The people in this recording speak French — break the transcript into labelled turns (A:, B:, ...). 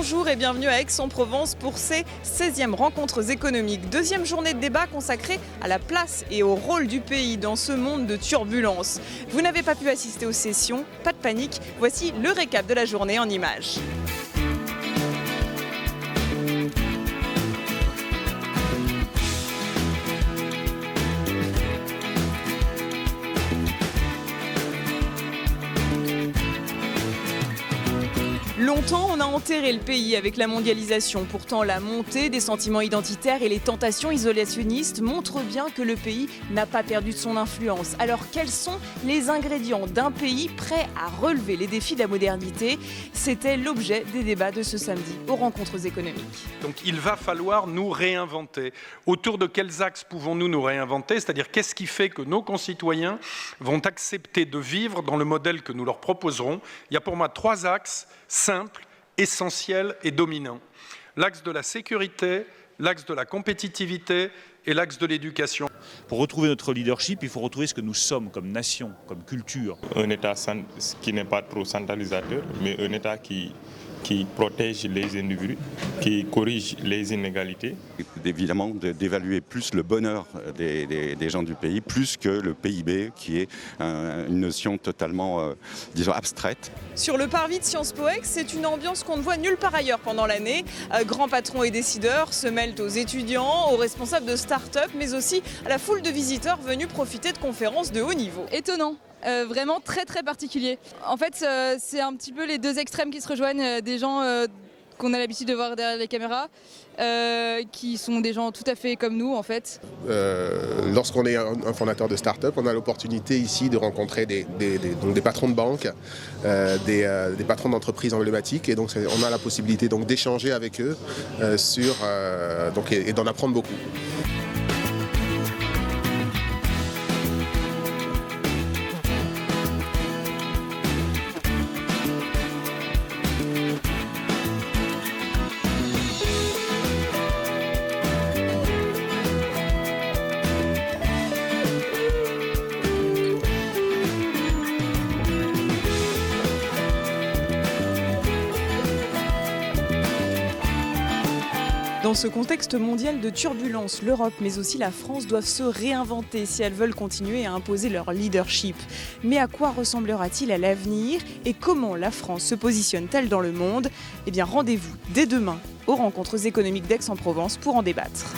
A: Bonjour et bienvenue à Aix-en-Provence pour ces 16e rencontres économiques. Deuxième journée de débat consacrée à la place et au rôle du pays dans ce monde de turbulence. Vous n'avez pas pu assister aux sessions, pas de panique, voici le récap de la journée en images. Longtemps, on a enterré le pays avec la mondialisation. Pourtant, la montée des sentiments identitaires et les tentations isolationnistes montrent bien que le pays n'a pas perdu de son influence. Alors, quels sont les ingrédients d'un pays prêt à relever les défis de la modernité? C'était l'objet des débats de ce samedi aux rencontres économiques.
B: Donc, il va falloir nous réinventer. Autour de quels axes pouvons-nous nous réinventer? C'est-à-dire, qu'est-ce qui fait que nos concitoyens vont accepter de vivre dans le modèle que nous leur proposerons? Il y a pour moi 3 axes simple, essentiel et dominant. L'axe de la sécurité, l'axe de la compétitivité et l'axe de l'éducation.
C: Pour retrouver notre leadership, il faut retrouver ce que nous sommes comme nation, comme culture.
D: Un État qui n'est pas trop centralisateur, mais un État qui protège les individus, qui corrige les inégalités.
E: Évidemment, d'évaluer plus le bonheur des gens du pays, plus que le PIB, qui est une notion totalement, abstraite.
A: Sur le parvis de Sciences Po Aix, c'est une ambiance qu'on ne voit nulle part ailleurs pendant l'année. Grands patrons et décideurs se mêlent aux étudiants, aux responsables de start-up, mais aussi à la foule de visiteurs venus profiter de conférences de haut niveau.
F: Étonnant. Vraiment très très particulier. En fait, c'est un petit peu les deux extrêmes qui se rejoignent, des gens qu'on a l'habitude de voir derrière les caméras, qui sont des gens tout à fait comme nous en fait.
G: Lorsqu'on est un fondateur de start-up, on a l'opportunité ici de rencontrer des patrons de banque, des patrons d'entreprises emblématiques, et donc on a la possibilité donc d'échanger avec eux et d'en apprendre beaucoup.
A: Dans ce contexte mondial de turbulence, l'Europe mais aussi la France doivent se réinventer si elles veulent continuer à imposer leur leadership. Mais à quoi ressemblera-t-il à l'avenir et comment la France se positionne-t-elle dans le monde? Eh bien, rendez-vous dès demain aux rencontres économiques d'Aix-en-Provence pour en débattre.